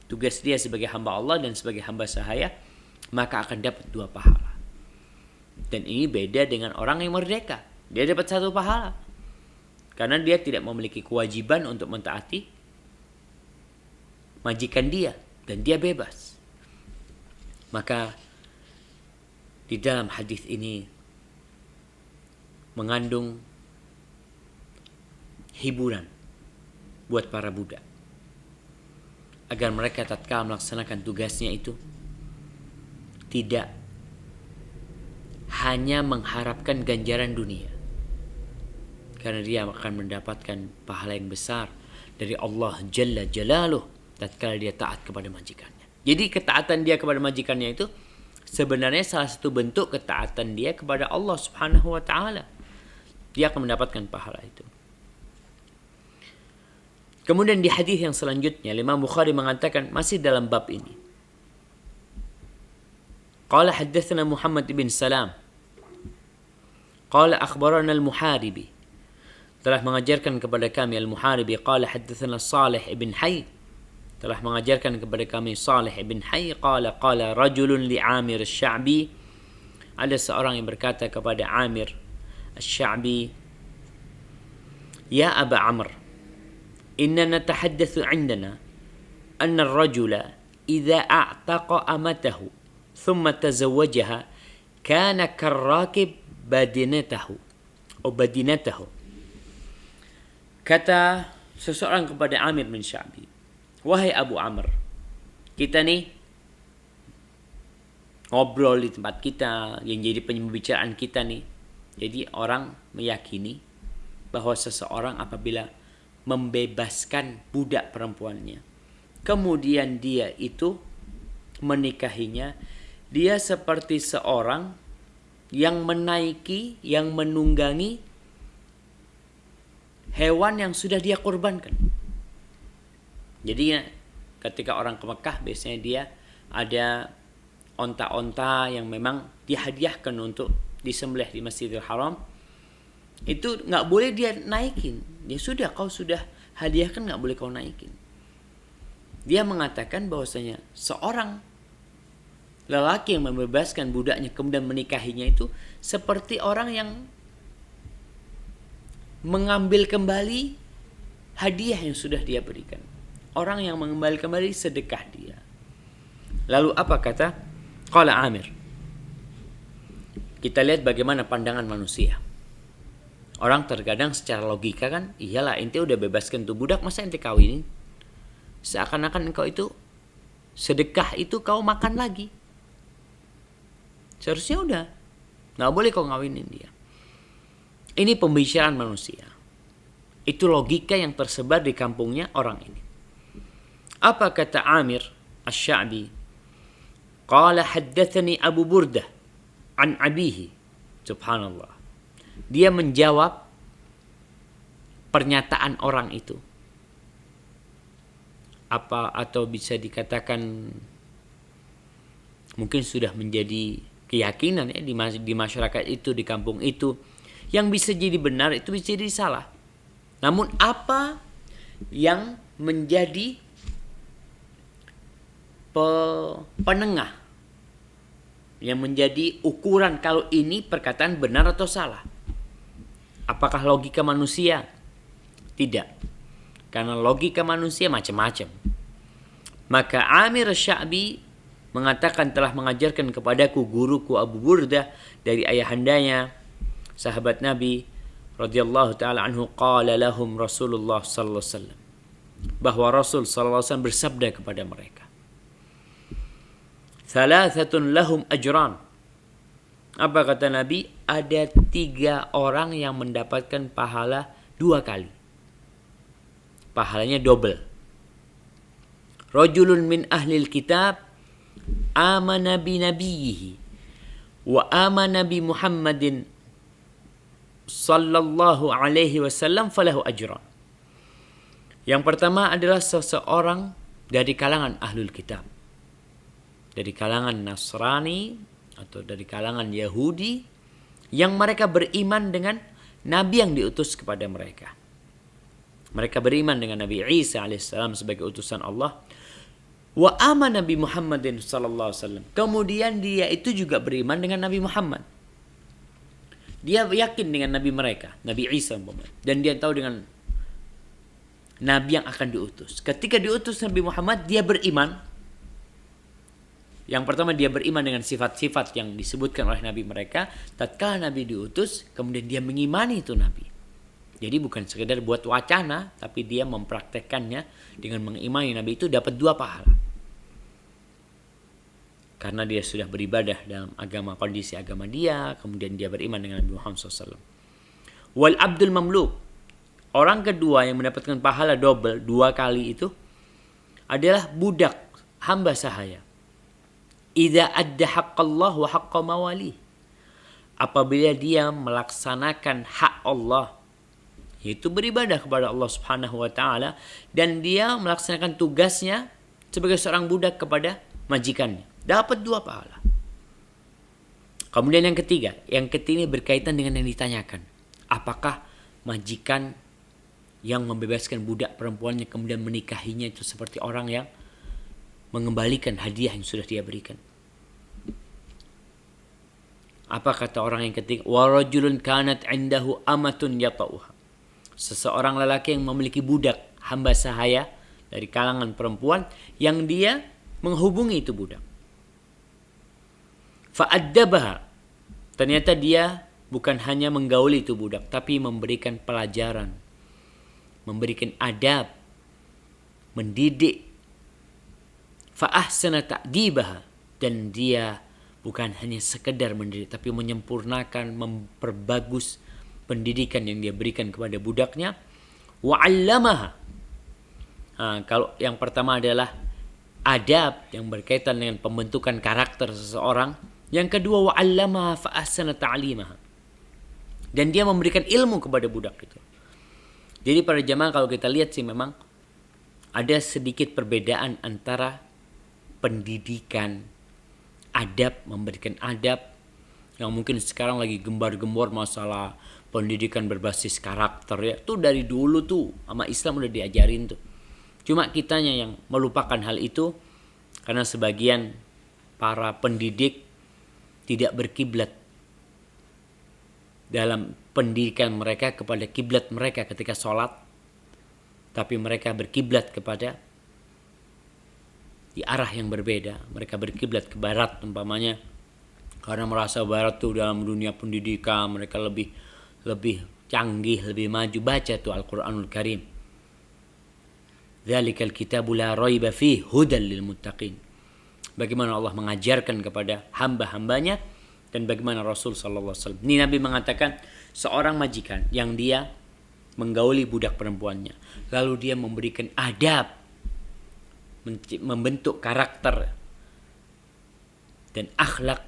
tugas dia sebagai hamba Allah dan sebagai hamba sahaya, maka akan dapat dua pahala. Dan ini beda dengan orang yang merdeka. Dia dapat satu pahala karena dia tidak memiliki kewajiban untuk mentaati majikan dia dan dia bebas. Maka di dalam hadis ini mengandung hiburan buat para budak agar mereka tatkala melaksanakan tugasnya itu tidak hanya mengharapkan ganjaran dunia, karena dia akan mendapatkan pahala yang besar dari Allah Jalla Jalaluh tatkala dia taat kepada majikannya. Jadi ketaatan dia kepada majikannya itu sebenarnya salah satu bentuk ketaatan dia kepada Allah Subhanahu wa taala. Dia akan mendapatkan pahala itu. Kemudian di hadis yang selanjutnya Imam Bukhari mengatakan masih dalam bab ini. Qala haddatsana Muhammad bin Salam. Qala akhbarana al-Muharibi. Telah mengajarkan kepada kami al-Muharibi. Qala haddatsana Salih ibn Hayy. Telah mengajarkan kepada kami Salih ibn Hayy. Qala rajulun li Amir al-Sya'bi. Ada seorang yang berkata kepada Amir al-Sya'bi, Ya Aba Amr, inna natahaddathu indana anna ar-rajula idza a'taqa amatahu thumma tazawwajaha kana karrakib badinatahu badinatahu. Kata seseorang kepada Amir bin Sya'bi, wahai Abu Amr, kita nih ngobrol di tempat kita, yang jadi pembicaraan kita nih. Jadi orang meyakini bahwa seseorang apabila membebaskan budak perempuannya, kemudian dia itu menikahinya, dia seperti seorang yang menaiki, yang menunggangi hewan yang sudah dia korbankan. Jadi ketika orang ke Mekah biasanya dia ada onta-onta yang memang dihadiahkan untuk disembelih di Masjidil Haram. Itu nggak boleh dia naikin. Ya sudah, kau sudah hadiahkan, nggak boleh kau naikin. Dia mengatakan bahwasanya seorang lelaki yang membebaskan budaknya kemudian menikahinya itu seperti orang yang mengambil kembali hadiah yang sudah dia berikan. Orang yang mengembalikan kembali sedekah dia. Lalu apa kata? Qala Amir. Kita lihat bagaimana pandangan manusia. Orang terkadang secara logika kan, iyalah ente udah bebaskan tuh budak, masa ente kawinin? Seakan-akan engkau itu sedekah itu kau makan lagi. Seharusnya udah, nggak boleh kau ngawinin dia. Ini pembicaraan manusia. Itu logika yang tersebar di kampungnya orang ini. Apa kata Amir Asy-Sya'bi? Qala haddatsani Abu Burdah an abihi. Subhanallah. Dia menjawab pernyataan orang itu. Apa atau bisa dikatakan mungkin sudah menjadi keyakinan ya di masyarakat itu, di kampung itu. Yang bisa jadi benar itu bisa jadi salah. Namun apa yang menjadi penengah, yang menjadi ukuran kalau ini perkataan benar atau salah? Apakah logika manusia? Tidak. Karena logika manusia macam-macam. Maka Amir Asy-Sya'bi mengatakan telah mengajarkan kepadaku guruku Abu Burdah dari ayahandanya sahabat Nabi radhiyallahu taala anhu, qala lahum Rasulullah sallallahu alaihi wasallam, bahwa Rasul sallallahu alaihi wasallam bersabda kepada mereka, thalathatun lahum ajran. Apa kata Nabi? Ada 3 orang yang mendapatkan pahala 2 kali. Pahalanya double. Rajulun min ahlil kitab amana bi nabiyhi wa amana bi Muhammadin sallallahu alaihi wasallam falahu ajran. Yang pertama adalah seseorang dari kalangan ahlul kitab, dari kalangan Nasrani atau dari kalangan Yahudi yang mereka beriman dengan Nabi yang diutus kepada mereka. Mereka beriman dengan Nabi Isa alaihissalam sebagai utusan Allah. Wa amana Nabi Muhammadin sallallahu alaihi wasallam. Kemudian dia itu juga beriman dengan Nabi Muhammad. Dia yakin dengan Nabi mereka, Nabi Isa umpamanya, dan dia tahu dengan Nabi yang akan diutus. Ketika diutus Nabi Muhammad, dia beriman. Yang pertama dia beriman dengan sifat-sifat yang disebutkan oleh Nabi mereka. Tatkala Nabi diutus, kemudian dia mengimani itu Nabi. Jadi bukan sekedar buat wacana, tapi dia mempraktekkannya dengan mengimani Nabi itu dapat 2 pahala. Karena dia sudah beribadah dalam agama, kondisi agama dia, kemudian dia beriman dengan Nabi Muhammad SAW. Wal abdul mamluk. Orang kedua yang mendapatkan pahala double 2 kali itu adalah budak, hamba sahaya. Idza adda haqqallah wa haqqa mawali. Apabila dia melaksanakan hak Allah, yaitu beribadah kepada Allah Subhanahu wa taala, dan dia melaksanakan tugasnya sebagai seorang budak kepada majikannya, dapat 2 pahala. Kemudian yang ketiga berkaitan dengan yang ditanyakan. Apakah majikan yang membebaskan budak perempuannya kemudian menikahinya itu seperti orang yang mengembalikan hadiah yang sudah dia berikan? Apa kata orang yang ketiga? Wa rajulun kanat 'indahu amatun yata'uha. Seseorang lelaki yang memiliki budak, hamba sahaya dari kalangan perempuan, yang dia menghubungi itu budak. Fa'addabaha. Ternyata dia bukan hanya menggauli itu budak, tapi memberikan pelajaran, memberikan adab, mendidik. Fa'ahsana ta'dibaha. Dan dia bukan hanya sekedar mendidik, tapi menyempurnakan, memperbagus pendidikan yang dia berikan kepada budaknya. Wa'allamaha. Kalau yang pertama adalah adab yang berkaitan dengan pembentukan karakter seseorang. Yang kedua, wa'allamaha fa'ahsana ta'limaha. Dan dia memberikan ilmu kepada budak itu. Jadi para jamaah, kalau kita lihat sih memang ada sedikit perbedaan antara pendidikan, adab, memberikan adab, yang mungkin sekarang lagi gembar-gembor masalah pendidikan berbasis karakter ya. Itu dari dulu tuh sama Islam udah diajarin tuh. Cuma kitanya yang melupakan hal itu karena sebagian para pendidik tidak berkiblat dalam pendidikan mereka kepada kiblat mereka ketika sholat, tapi mereka berkiblat kepada di arah yang berbeda. Mereka berkiblat ke barat umpamanya, karena merasa barat tuh dalam dunia pendidikan mereka lebih canggih, lebih maju. Baca tuh Al-Quranul Karim. Dzalikal kitabu la raiba fihi hudan lil muttaqin. Bagaimana Allah mengajarkan kepada hamba-hambanya dan bagaimana Rasul sallallahu alaihi wasallam. Ini Nabi mengatakan seorang majikan yang dia menggauli budak perempuannya, lalu dia memberikan adab, membentuk karakter dan akhlak,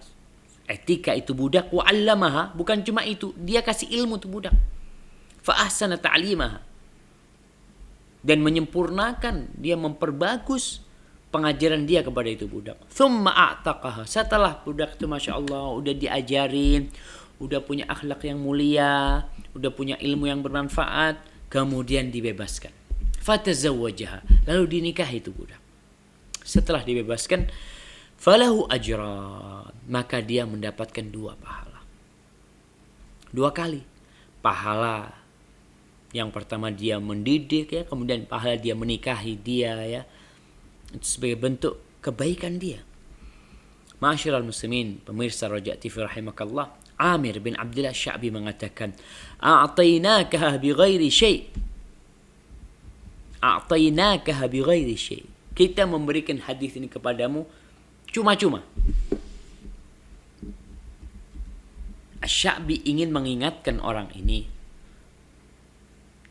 etika itu budak. Wa'allamaha, bukan cuma itu, dia kasih ilmu tuh budak. Fa'ahsana ta'limaha, dan menyempurnakan, dia memperbagus pengajaran dia kepada itu budak. Thumma a'taqaha, setelah budak itu Masya Allah udah diajarin, udah punya akhlak yang mulia, udah punya ilmu yang bermanfaat, kemudian dibebaskan. Fatazawwajaha, lalu dinikahi itu budak. Setelah dibebaskan, falahu ajran, maka dia mendapatkan 2 pahala. 2 kali. Pahala yang pertama dia mendidik ya, kemudian pahala dia menikahi dia ya. Itu sebagai bentuk kebaikan dia. Ma'asyiral muslimin, pemirsa Raja TV rahimakallah, Amir bin Abdullah Sya'bi mengatakan, "A'tainakaha bighairi syai'." A'tainakaha bighairi syai'. Kita memberikan hadis ini kepadamu cuma-cuma. Asy-Sya'bi ingin mengingatkan orang ini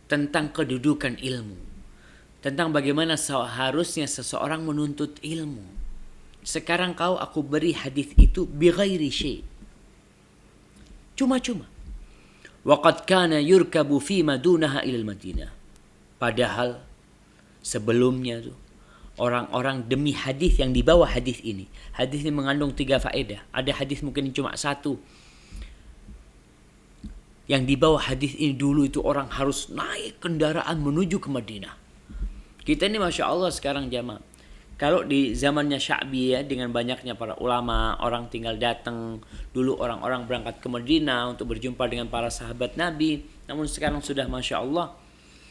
tentang kedudukan ilmu, tentang bagaimana seharusnya seseorang menuntut ilmu. Sekarang aku beri hadis itu bighairi syai', cuma-cuma. Waqad kana yurkabu fi madunaha ilal Madinah. Padahal sebelumnya tuh orang-orang demi hadis yang dibawa hadis ini. Hadis ini mengandung 3 faedah. Ada hadis mungkin cuma 1. Yang dibawa hadis ini dulu itu orang harus naik kendaraan menuju ke Madinah. Kita ini Masya Allah sekarang jamaah, kalau di zamannya Sya'bi ya, dengan banyaknya para ulama, orang tinggal datang. Dulu orang-orang berangkat ke Madinah untuk berjumpa dengan para sahabat Nabi. Namun sekarang sudah Masya Allah,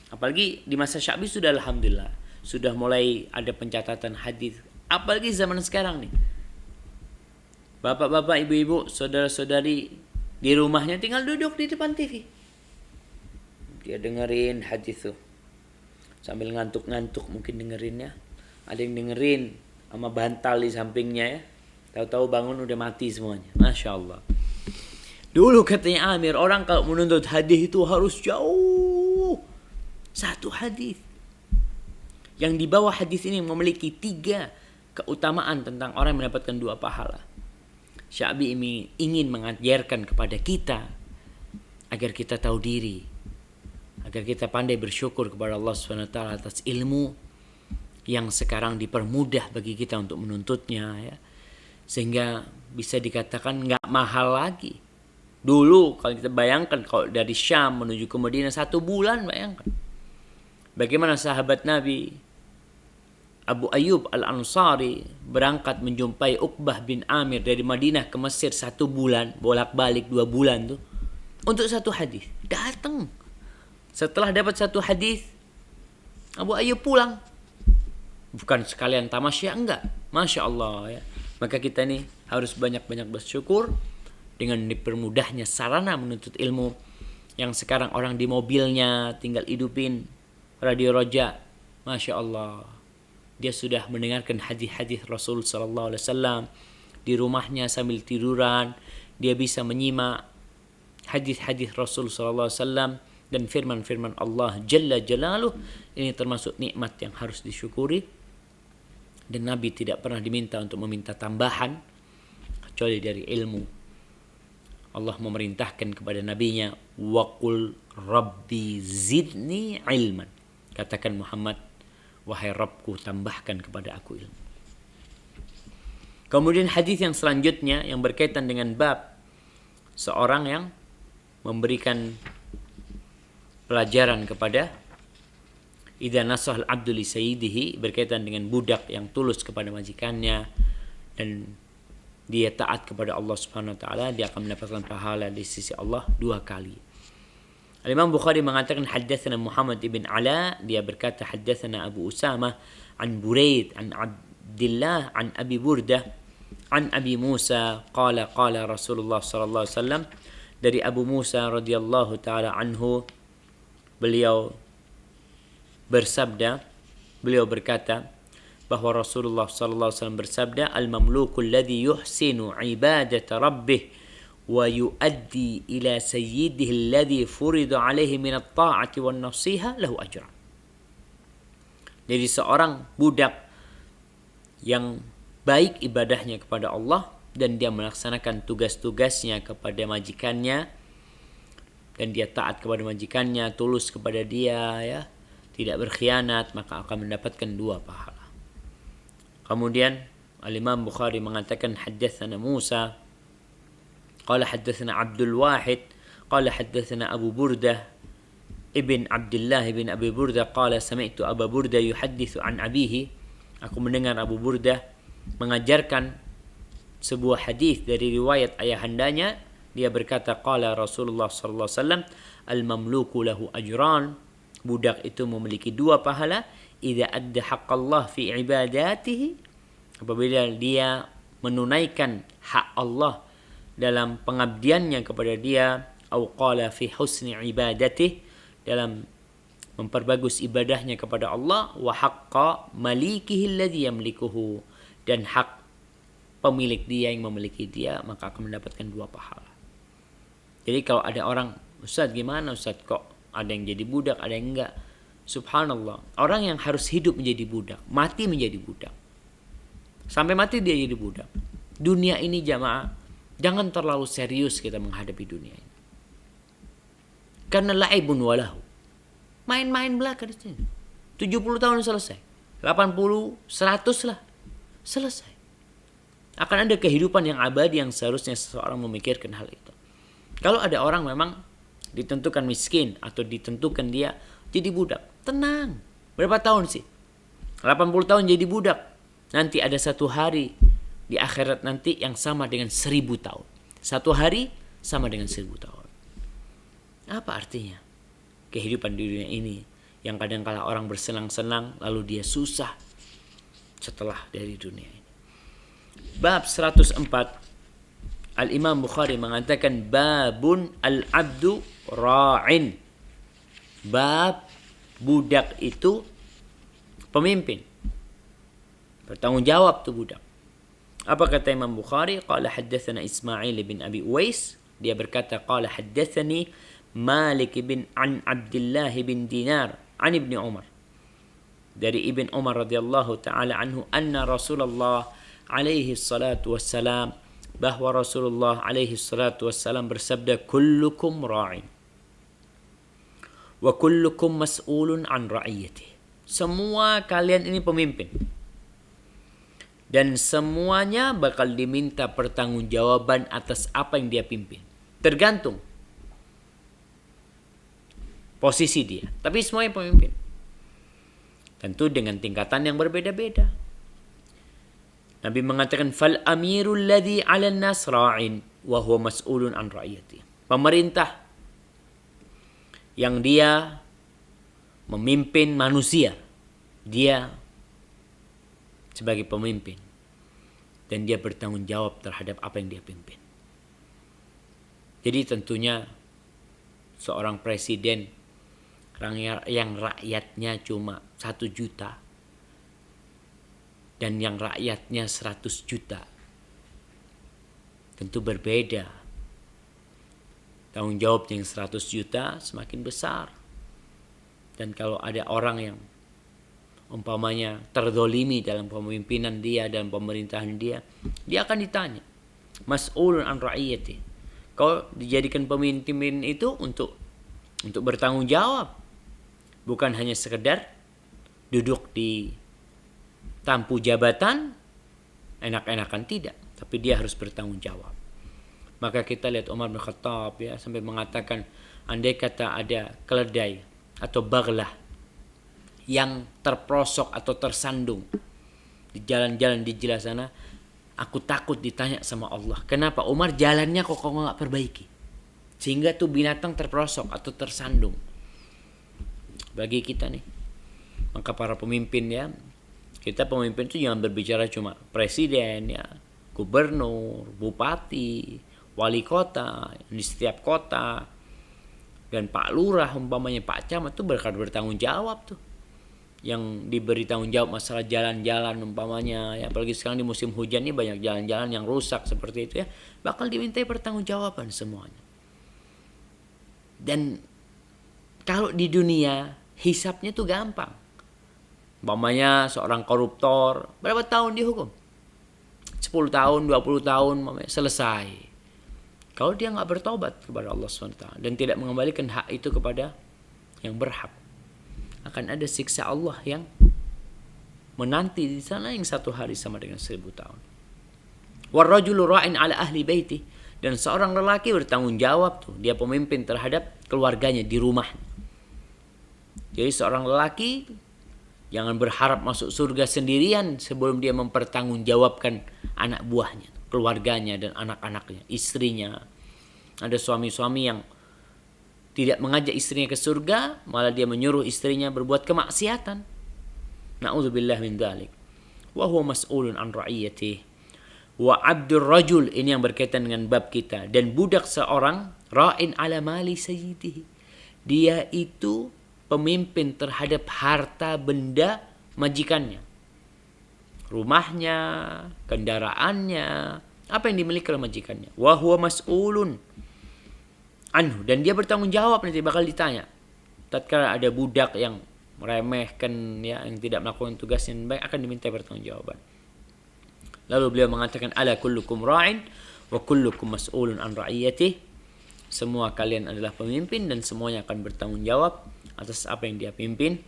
apalagi di masa Sya'bi sudah alhamdulillah, sudah mulai ada pencatatan hadis. Apalagi zaman sekarang nih, bapak-bapak, ibu-ibu, saudara-saudari di rumahnya tinggal duduk di depan TV. Dia dengerin hadis tuh. Sambil ngantuk-ngantuk mungkin dengerinnya. Ada yang dengerin sama bantal di sampingnya ya. Tahu-tahu bangun udah mati semuanya. Masya Allah. Dulu katanya Amir, orang kalau menuntut hadis itu harus jauh. 1 hadis. Yang di bawah hadis ini memiliki 3 keutamaan tentang orang yang mendapatkan 2 pahala. Sya'bi ingin mengajarkan kepada kita agar kita tahu diri, agar kita pandai bersyukur kepada Allah SWT atas ilmu yang sekarang dipermudah bagi kita untuk menuntutnya ya. Sehingga bisa dikatakan nggak mahal lagi. Dulu kalau kita bayangkan, kalau dari Syam menuju ke Madinah 1 bulan, bayangkan bagaimana sahabat Nabi Abu Ayyub Al-Ansari berangkat menjumpai Uqbah bin Amir dari Madinah ke Mesir 1 bulan, bolak-balik 2 bulan tuh, untuk 1 hadis. Datang. Setelah dapat 1 hadis, Abu Ayyub pulang. Bukan sekalian tamasya, enggak. Masya Allah ya. Maka kita nih harus banyak-banyak bersyukur dengan dipermudahnya sarana menuntut ilmu. Yang sekarang orang di mobilnya tinggal hidupin radio Roja, Masya Allah, dia sudah mendengarkan hadis-hadis Rasul Sallallahu Alaihi Wasallam. Di rumahnya sambil tiduran dia bisa menyimak hadis-hadis Rasul Sallallahu Alaihi Wasallam dan firman-firman Allah Jalla Jalaluh. Ini termasuk nikmat yang harus disyukuri, dan Nabi tidak pernah diminta untuk meminta tambahan kecuali dari ilmu. Allah memerintahkan kepada nabinya, waqul rabbi zidni ilman, katakan Muhammad, wahai Rabbku, tambahkan kepada aku ilmu. Kemudian hadis yang selanjutnya yang berkaitan dengan bab seorang yang memberikan pelajaran kepada idza nasahal abdu li sayyidihi, berkaitan dengan budak yang tulus kepada majikannya dan dia taat kepada Allah Subhanahu wa taala, dia akan mendapatkan pahala di sisi Allah 2 kali. Al-Imam Bukhari mengatakan haddatsana Muhammad ibn Ala, dia berkata haddatsana Abu Usamah an Buraid an Abdullah an Abi Burdah an Abi Musa qala qala Rasulullah sallallahu alaihi wasallam, dari Abu Musa radhiyallahu taala anhu, beliau berkata bahwa Rasulullah sallallahu alaihi wasallam bersabda, al-mamluku alladhi yuhsinu ibadata rabbih wa yuaddi ila sayyidihi alladhi furida alaihi min at-ta'ati wan nasiha lahu ajran. Jadi seorang budak yang baik ibadahnya kepada Allah dan dia melaksanakan tugas-tugasnya kepada majikannya dan dia taat kepada majikannya, tulus kepada dia, ya, tidak berkhianat, maka akan mendapatkan 2 pahala. Kemudian Al-Imam Bukhari mengatakan haddatsana Musa qala haddatsana Abdul Wahid qala haddatsana Abu Burdah ibn Abdullah ibn Abi Burdah qala sami'tu Abu Burdah yuhadditsu an abihi, aku mendengar Abu Burdah mengajarkan sebuah hadis dari riwayat ayahandanya. Dia berkata qala Rasulullah sallallahu alaihi wasallam, al-mamluku lahu ajran, budak itu memiliki 2 pahala, idza adda haqqallah fi ibadatihi, apabila dia menunaikan hak Allah dalam pengabdiannya kepada dia, au qala fi husni ibadatihi, dalam memperbagus ibadahnya kepada Allah, wa haqqa malikihi alladhi yamlikuhu, dan hak pemilik dia yang memiliki dia, maka akan mendapatkan 2 pahala. Jadi kalau ada orang, Ustaz gimana Ustaz, kok ada yang jadi budak, ada yang enggak? Subhanallah, orang yang harus hidup menjadi budak, mati menjadi budak, sampai mati dia jadi budak. Dunia ini jamaah, jangan terlalu serius kita menghadapi dunia ini. Karena la'ibun walahu, main-main belaka di sini. 70 tahun selesai, 80, 100 lah, selesai. Akan ada kehidupan yang abadi yang seharusnya seseorang memikirkan hal itu. Kalau ada orang memang ditentukan miskin atau ditentukan dia jadi budak, tenang. Berapa tahun sih? 80 tahun jadi budak. Nanti ada satu hari di akhirat nanti yang sama dengan 1000 tahun. Satu hari sama dengan 1000 tahun. Apa artinya? Kehidupan di dunia ini yang kadang-kala orang bersenang-senang lalu dia susah setelah dari dunia ini. Bab 104, Al-Imam Bukhari mengatakan babun al-abdu ra'in. Bab budak itu pemimpin, bertanggung jawab tuh budak. Apa kata Imam Bukhari? Qala haddatsana Ismail bin Abi Uwais, dia berkata qala haddatsani Malik bin an Abdullah bin Dinar an Ibnu Umar, dari Ibn Umar radhiyallahu taala anhu, anna Rasulullah alaihi salatu wassalam, bahwa Rasulullah alaihi salatu wassalam bersabda, kullukum ra'in wa kullukum mas'ulun an ra'iyatihi. Semua kalian ini pemimpin dan semuanya bakal diminta pertanggungjawaban atas apa yang dia pimpin. Tergantung posisi dia, tapi semuanya pemimpin. Tentu dengan tingkatan yang berbeda-beda. Nabi mengatakan fal amirul ladzi 'alan nas ra'in wa huwa mas'ulun an ra'iyatihi. Pemerintah yang dia memimpin manusia, dia sebagai pemimpin dan dia bertanggung jawab terhadap apa yang dia pimpin. Jadi tentunya seorang presiden yang rakyatnya cuma 1 juta dan yang rakyatnya 100 juta tentu berbeda. Tanggung jawab yang 100 juta semakin besar. Dan kalau ada orang yang umpamanya terzolimi dalam pemimpinan dia dan pemerintahan dia akan ditanya. Mas'ulun an ra'iyati. Kau dijadikan pemimpin itu untuk bertanggung jawab. Bukan hanya sekedar duduk di tampu jabatan, enak-enakan, tidak. Tapi dia harus bertanggung jawab. Maka kita lihat Umar bin Khattab ya sampai mengatakan, andai kata ada keledai atau baglah yang terprosok atau tersandung di jalan-jalan di jelas sana, aku takut ditanya sama Allah, kenapa Umar jalannya kok nggak perbaiki sehingga tuh binatang terprosok atau tersandung. Bagi kita nih, maka para pemimpin ya, kita pemimpin itu jangan berbicara cuma presiden ya, gubernur, bupati, wali kota di setiap kota, dan Pak Lurah umpamanya, Pak Camat itu bertanggung jawab tuh. Yang diberi tanggung jawab masalah jalan-jalan umpamanya ya, apalagi sekarang di musim hujan ini banyak jalan-jalan yang rusak seperti itu ya, bakal dimintai pertanggungjawaban semuanya. Dan kalau di dunia hisapnya tuh gampang. Umpamanya seorang koruptor berapa tahun dihukum? 10 tahun, 20 tahun selesai. Kalau dia nggak bertobat kepada Allah SWT dan tidak mengembalikan hak itu kepada yang berhak, akan ada siksa Allah yang menanti di sana yang 1 hari sama dengan 1000 tahun. Warrajulu ra'in ala ahli baiti, dan seorang lelaki bertanggung jawab tuh, dia pemimpin terhadap keluarganya di rumah. Jadi seorang lelaki jangan berharap masuk surga sendirian sebelum dia mempertanggungjawabkan anak buahnya, keluarganya dan anak-anaknya, istrinya. Ada suami-suami yang tidak mengajak istrinya ke surga, malah dia menyuruh istrinya berbuat kemaksiatan. Na'udzubillah min dzalik. Wa huwa mas'ulun an ra'iyatihi. Wa 'abdur rajul, ini yang berkaitan dengan bab kita, dan budak seorang ra'in ala mali sayyidihi. Dia itu pemimpin terhadap harta benda majikannya. Rumahnya, kendaraannya, apa yang dimiliki oleh majikannya. Wa huwa mas'ulun anhu, dan dia bertanggung jawab, nanti bakal ditanya. Tatkala ada budak yang meremehkan ya, yang tidak melakukan tugas yang baik, akan diminta pertanggungjawaban. Lalu beliau mengatakan, ala kullukum ra'in wa kullukum mas'ulun an ra'iyatihi. Semua kalian adalah pemimpin dan semuanya akan bertanggung jawab atas apa yang dia pimpin.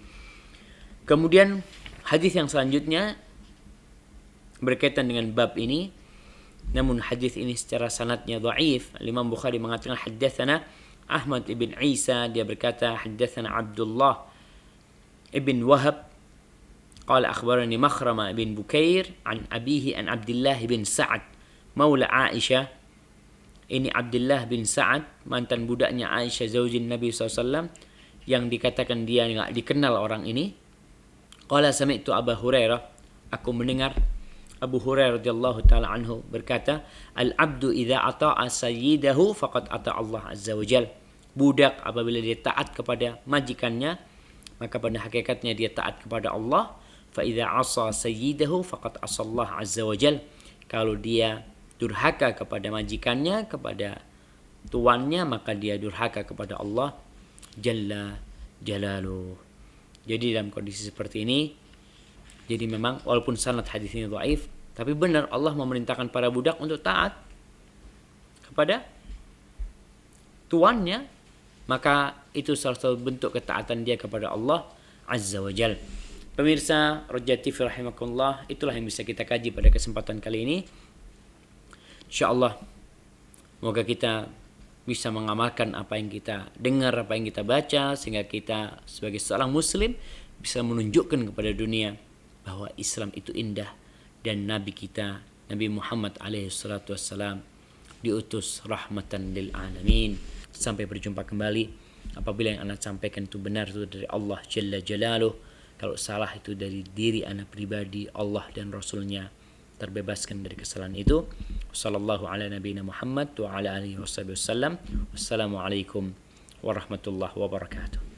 Kemudian hadis yang selanjutnya berkaitan dengan bab ini, namun hadis ini secara sanadnya dhaif. Imam Bukhari mengatakan haddatsana Ahmad ibn Isa, dia berkata haddatsana Abdullah ibn Wahab qala akhbarani Makhrama ibn Bukair an abihi an Abdullah bin Sa'ad maula Aisyah. Ini Abdullah bin Sa'ad, mantan budaknya Aisyah zaujin Nabi SAW, yang dikatakan dia enggak dikenal orang ini. Qala sami'tu Abu Hurairah, aku mendengar Abu Hurairah radhiyallahu taala anhu berkata, al-'abdu idza ata'a sayyidahu faqad ata'a Allah azza wajal. Budak apabila dia taat kepada majikannya, maka pada hakikatnya dia taat kepada Allah. Fa idza 'asa sayyidahu faqad 'asa Allah azza wajal. Kalau dia durhaka kepada majikannya, kepada tuannya, maka dia durhaka kepada Allah jalla jalaluh. Jadi dalam kondisi seperti ini, jadi memang walaupun sanad hadis ini dhaif, tapi benar Allah memerintahkan para budak untuk taat kepada tuannya, maka itu salah satu bentuk ketaatan dia kepada Allah azza wajal. Pemirsa Rojati rahimakumullah, itulah yang bisa kita kaji pada kesempatan kali ini. Insyaallah semoga kita bisa mengamalkan apa yang kita dengar, apa yang kita baca, sehingga kita sebagai seorang muslim bisa menunjukkan kepada dunia bahwa Islam itu indah, dan Nabi kita Nabi Muhammad alaihi salatu wassalam diutus rahmatan lil alamin. Sampai berjumpa kembali. Apabila yang anda sampaikan itu benar, itu dari Allah jalla jalaluh. Kalau salah itu dari diri anda pribadi, Allah dan Rasulnya terbebaskan dari kesalahan itu. Wassallallahu ala nabiyina Muhammad wa ala alihi wasallam. Wassalamualaikum warahmatullahi wabarakatuh.